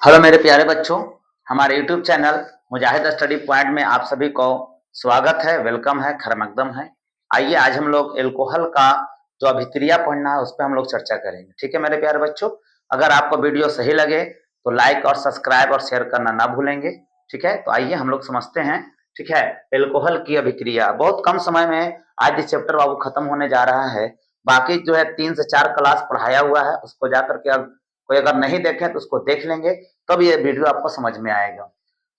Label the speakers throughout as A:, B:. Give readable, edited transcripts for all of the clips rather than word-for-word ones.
A: Hello मेरे प्यारे बच्चों, हमारे यूट्यूब चैनल मुजाहिद स्टडी पॉइंट में आप सभी को स्वागत है, वेलकम है, खैर-मकदम है। आइए आज हम लोग एल्कोहल का जो अभिक्रिया पढ़ना है उस पे हम लोग चर्चा करेंगे। ठीक है मेरे प्यारे बच्चों, अगर आपको वीडियो सही लगे तो लाइक और सब्सक्राइब और शेयर करना ना भूलेंगे। ठीक है, तो आइए हम लोग समझते हैं। ठीक है, एल्कोहल की अभिक्रिया बहुत कम समय में आज ये चैप्टर बाबू खत्म होने जा रहा है। बाकी जो है 3 से 4 क्लास पढ़ाया हुआ है, उसको जाकर के अब कोई अगर नहीं देखे तो उसको देख लेंगे, तब ये वीडियो आपको समझ में आएगा।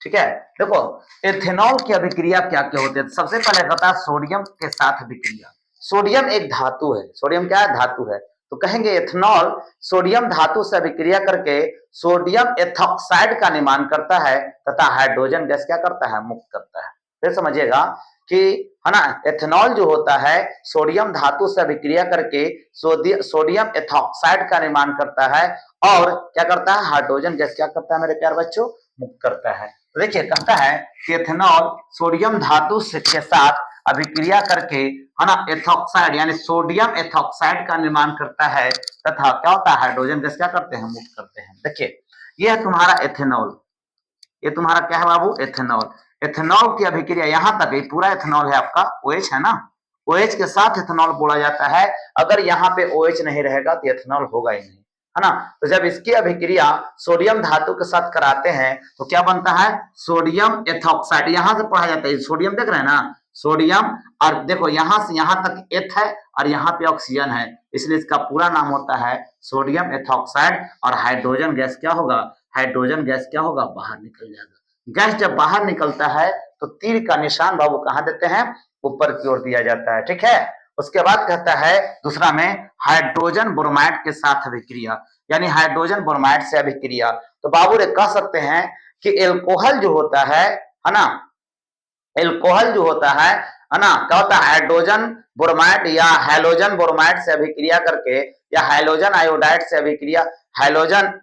A: ठीक है, देखो एथेनॉल की अभिक्रिया क्या क्या होती है। सबसे पहले कहता है सोडियम के साथ अभिक्रिया। सोडियम एक धातु है। सोडियम क्या है? धातु है। तो कहेंगे एथेनॉल सोडियम धातु से अभिक्रिया करके सोडियम एथॉक्साइड का निर्माण करता है तथा हाइड्रोजन गैस क्या करता है? मुक्त करता है। फिर समझिएगा कि है ना, एथेनॉल जो होता है सोडियम धातु से अभिक्रिया करके सोडियम एथॉक्साइड का निर्माण करता है और क्या करता है? हाइड्रोजन गैस क्या करता है मेरे प्यारे बच्चों? मुक्त करता है। तो देखिए कहता है कि एथेनॉल सोडियम धातु के साथ अभिक्रिया करके है ना एथॉक्साइड यानी सोडियम एथॉक्साइड का निर्माण करता है तथा क्या होता है? हाइड्रोजन गैस क्या करते हैं? मुक्त करते हैं। देखिए यह है तुम्हारा एथेनॉल। ये तुम्हारा क्या है बाबू? एथेनॉल। एथेनॉल की अभिक्रिया यहां तक ये पूरा एथेनॉल है आपका। OH है ना, OH के साथ एथेनॉल बोला जाता है। अगर यहाँ पे OH नहीं रहेगा तो एथेनॉल होगा ही नहीं, है ना। तो जब इसकी अभिक्रिया सोडियम धातु के साथ कराते हैं तो क्या बनता है? Sodium ethoxide. यहां से पढ़ा जाता है, सोडियम देख रहे हैं ना, सोडियम। और देखो यहां से यहां तक एथ है और यहाँ पे ऑक्सीजन है, इसलिए इसका पूरा नाम होता है सोडियम एथॉक्साइड। और हाइड्रोजन गैस क्या होगा? हाइड्रोजन गैस क्या होगा? बाहर निकल जाएगा। गैस जब बाहर निकलता है तो तीर का निशान बाबू कहां देते हैं? ऊपर की ओर दिया जाता है। ठीक है, उसके बाद कहता है दूसरा में हाइड्रोजन ब्रोमाइड के साथ अभिक्रिया, यानी हाइड्रोजन ब्रोमाइड से अभिक्रिया। तो बाबू रे कह सकते हैं कि एल्कोहल जो होता है ना, एल्कोहल जो होता है ना, क्या होता है? हाइड्रोजन ब्रोमाइड या हैलोजन ब्रोमाइड से अभिक्रिया करके या हैलोजन आयोडाइड से अभिक्रिया, हैलोजन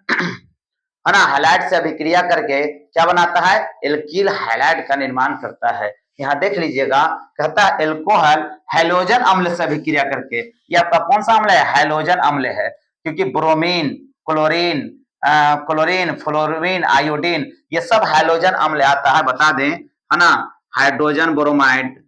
A: है ना, हैलाइड से अभिक्रिया करके क्या बनाता है? एल्कील हैलाइड का निर्माण करता है। यहाँ देख लीजिएगा, कहता है एल्कोहल हैलोजन अम्ल से अभिक्रिया करके। ये आपका कौन सा अम्ल है? हैलोजन अम्ल है, क्योंकि bromine, chlorine, chlorine, fluorine, iodine ये सब हैलोजन अम्ल आता है। बता दें, है ना, hydrogen bromide,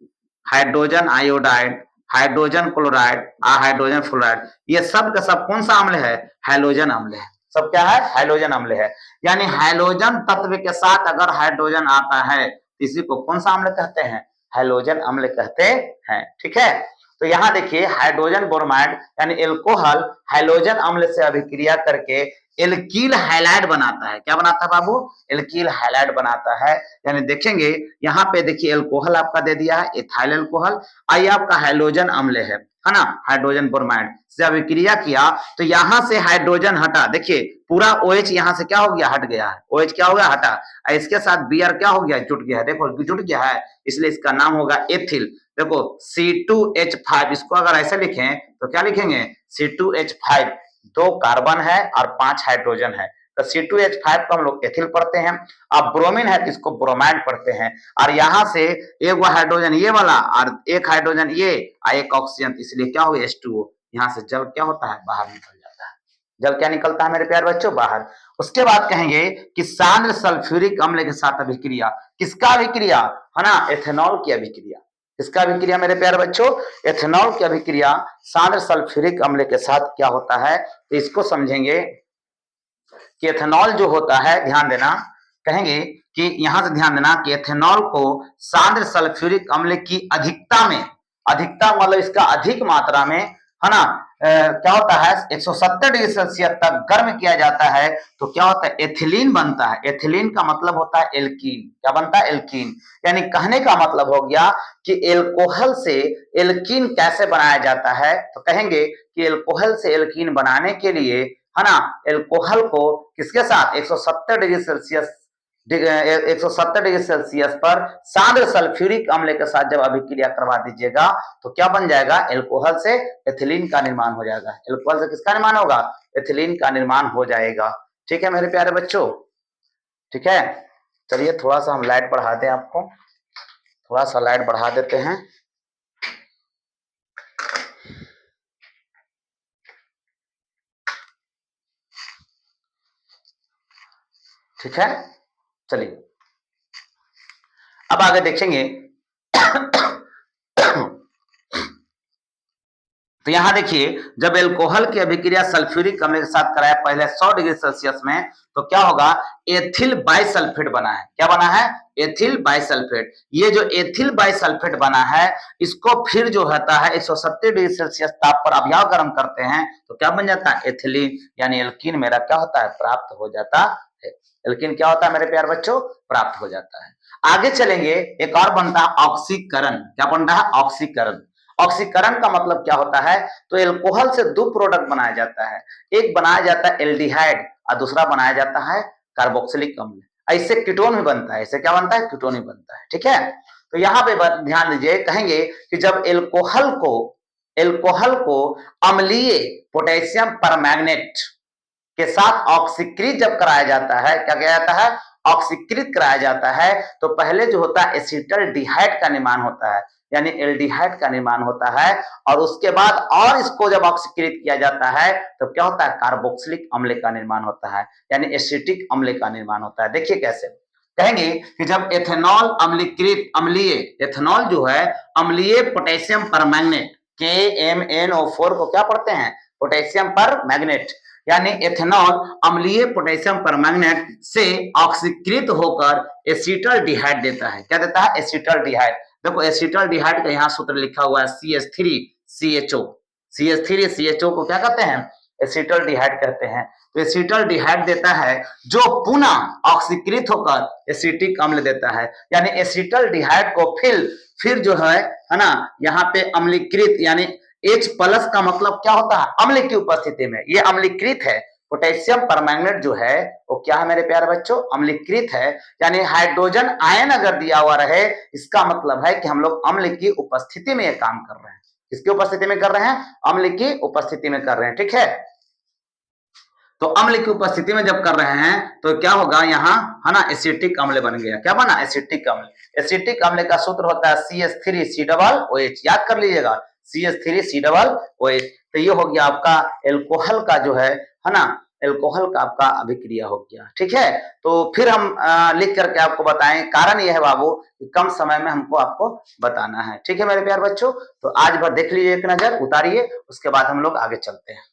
A: hydrogen iodide, hydrogen chloride, hydrogen fluoride, ये सब का सब कौन सा अम्ल है? हैलोजन अम्ल है। सब क्या है? हैलोजन अम्ल है। यानी हैलोजन तत्व के साथ अगर हाइड्रोजन आता है इसी को कौन सा अम्ल कहते हैं? हैलोजन अम्ल कहते हैं। ठीक है, तो यहां देखिए हाइड्रोजन ब्रोमाइड यानी एल्कोहल हैलोजन अम्ल से अभिक्रिया करके एल्कील हैलाइड बनाता है। क्या बनाता है बाबू? एल्कील हैलाइड बनाता है। यानी देखेंगे यहाँ पे देखिए एल्कोहल आपका दे दिया है इथाइल एल्कोहल, आई आपका हैलोजन अम्ल है ना, हाइड्रोजन ब्रोमाइड से अभिक्रिया किया तो यहां से हाइड्रोजन हटा। देखिए पूरा OH यहाँ से क्या हो गया? हट गया है। OH क्या हो गया? हटा। इसके साथ Br क्या हो गया? जुट गया है। देखो जुट गया है, इसलिए इसका नाम होगा एथिल। देखो C2H5, इसको अगर ऐसे लिखें तो क्या लिखेंगे? C2H5, 2 कार्बन है और 5 हाइड्रोजन है, तो C2H5 को हम लोग एथिल पढ़ते हैं। अब ब्रोमीन है तो इसको ब्रोमाइड पढ़ते हैं। और यहां से एक हाइड्रोजन ये वाला और एक हाइड्रोजन ये और एक ऑक्सीजन, इसलिए क्या हो गया? H2O। यहाँ से जल क्या होता है? बाहर निकल जाता है। जल क्या निकलता है मेरे प्यारे बच्चों? बाहर। उसके बाद कहेंगे कि सांद्र सल्फ्यूरिक अम्ल के साथ अभिक्रिया। किसका अभिक्रिया? है ना, एथेनॉल की अभिक्रिया। किसका अभिक्रिया मेरे प्यारे बच्चों? एथेनॉल की अभिक्रिया सांद्र सल्फ्यूरिक अम्ल के साथ क्या होता है, तो इसको समझेंगे कि एथेनॉल जो होता है, ध्यान देना, कहेंगे कि यहां से ध्यान देना कि एथेनॉल को सांद्र सल्फ्यूरिक अम्ल की अधिकता में, अधिकता मतलब इसका अधिक मात्रा में, है ना, क्या होता है? 170 डिग्री सेल्सियस तक गर्म किया जाता है तो क्या होता है? एथिलीन बनता है। एथिलीन का मतलब होता है एल्कीन। क्या बनता है? एल्कीन। यानी कहने का मतलब हो गया कि एल्कोहल से एल्कीन कैसे बनाया जाता है, तो कहेंगे कि एल्कोहल से एल्कीन बनाने के लिए, है ना, एल्कोहल को किसके साथ? 170 डिग्री सेल्सियस, 170 डिग्री सेल्सियस पर सांद्र सल्फ्यूरिक अम्ल के साथ जब अभिक्रिया करवा दीजिएगा तो क्या बन जाएगा? एल्कोहल से एथिलीन का निर्माण हो जाएगा। एल्कोहल से किसका निर्माण होगा? एथिलीन का निर्माण हो जाएगा। ठीक है मेरे प्यारे बच्चों, ठीक है। चलिए थोड़ा सा हम लाइट बढ़ा दें, आपको थोड़ा सा लाइट बढ़ा देते हैं। ठीक है, चलिए अब आगे देखेंगे। तो यहां देखिए, जब एल्कोहल की अभिक्रिया सल्फ्यूरिक अम्ल के साथ कराया पहले 100 डिग्री सेल्सियस में, तो क्या होगा, एथिल बाइसल्फेट बना है। क्या बना है? Ethyl bisulphate. ये जो एथिल बाइसल्फेट बना है, इसको फिर जो होता है 170 डिग्री सेल्सियस ताप पर अभियाव गर्म करते हैं, तो क्या बन जाता है? एथिलीन, यानी एल्कीन मेरा क्या होता है? प्राप्त हो जाता है। एल्कीन क्या होता है मेरे प्यारे बच्चों? प्राप्त हो जाता है। आगे चलेंगे, एक और बनता है ऑक्सीकरण। क्या बनता है? ऑक्सीकरण। ऑक्सीकरण का मतलब क्या होता है? तो एल्कोहल से दो प्रोडक्ट बनाया जाता है, एक बनाया जाता है एल्डिहाइड और दूसरा बनाया जाता है कार्बोक्सिलिक अम्ल। ऐसे कीटोन भी बनता है, ऐसे क्या बनता है? कीटोन ही बनता है। ठीक है, तो यहाँ पे ध्यान दीजिए, कहेंगे कि जब एल्कोहल को अम्लीय पोटेशियम परमैंगनेट के साथ ऑक्सीकृत जब कराया जाता है, क्या किया जाता है? ऑक्सीकृत कराया जाता है, तो पहले जो होता है एसिटल्डिहाइड का निर्माण होता है, यानी एल्डिहाइड का निर्माण होता है, और उसके बाद और इसको जब ऑक्सीकृत किया जाता है तो क्या होता है? कार्बोक्सिलिक अम्ल का निर्माण होता है, यानी एसिटिक अम्ल का निर्माण होता है। देखिए कैसे, कहेंगे कि जब एथेनॉल अम्लीय एथेनॉल जो है अम्लीय पोटेशियम परमैंगनेट KMnO4 को क्या पढ़ते हैं? पोटेशियम पर मैग्नेट, यानी एथेनॉल अम्लीय पोटेशियम परमैंगनेट से ऑक्सीकृत होकर एसिटल्डिहाइड देता है। क्या देता है? एसिटल्डिहाइड। देखो एसिटल्डिहाइड का यहाँ सूत्र लिखा हुआ है CH3CHO। CH3CHO को क्या कहते हैं? एसिटल्डिहाइड कहते हैं। तो एसिटल्डिहाइड देता है जो पुनः ऑक्सीकृत होकर एसिटिक अम्ल देता है, यानी एसिटल्डिहाइड को फिर जो है ना, यहाँ पे अम्लीकृत, यानी H प्लस का मतलब क्या होता है? अम्ल की उपस्थिति में ये अम्लीकृत है। पोटेशियम परमैंगनेट जो है वो क्या है मेरे प्यारे बच्चों? अम्लीकृत है, यानी हाइड्रोजन आयन अगर दिया हुआ रहे, इसका मतलब है कि हम लोग अम्ल की उपस्थिति में ये काम कर रहे हैं। किसकी उपस्थिति में कर रहे हैं? अम्ल की उपस्थिति में कर रहे हैं। ठीक है, तो अम्ल की उपस्थिति में जब कर रहे हैं तो क्या होगा यहाँ, है ना, एसिटिक अम्ल बन गया। क्या बना? एसिटिक अम्ल। एसिटिक अम्ल का सूत्र होता है CH3COOH। याद कर लीजिएगा, CH3COOH। तो ये हो गया आपका एल्कोहल का जो है ना, एल्कोहल का आपका अभिक्रिया हो गया। ठीक है, तो फिर हम लिख करके आपको बताएं। कारण यह है बाबू कि कम समय में हमको आपको बताना है। ठीक है मेरे प्यार बच्चों, तो आज भर देख लीजिए, एक नजर उतारिए, उसके बाद हम लोग आगे चलते हैं।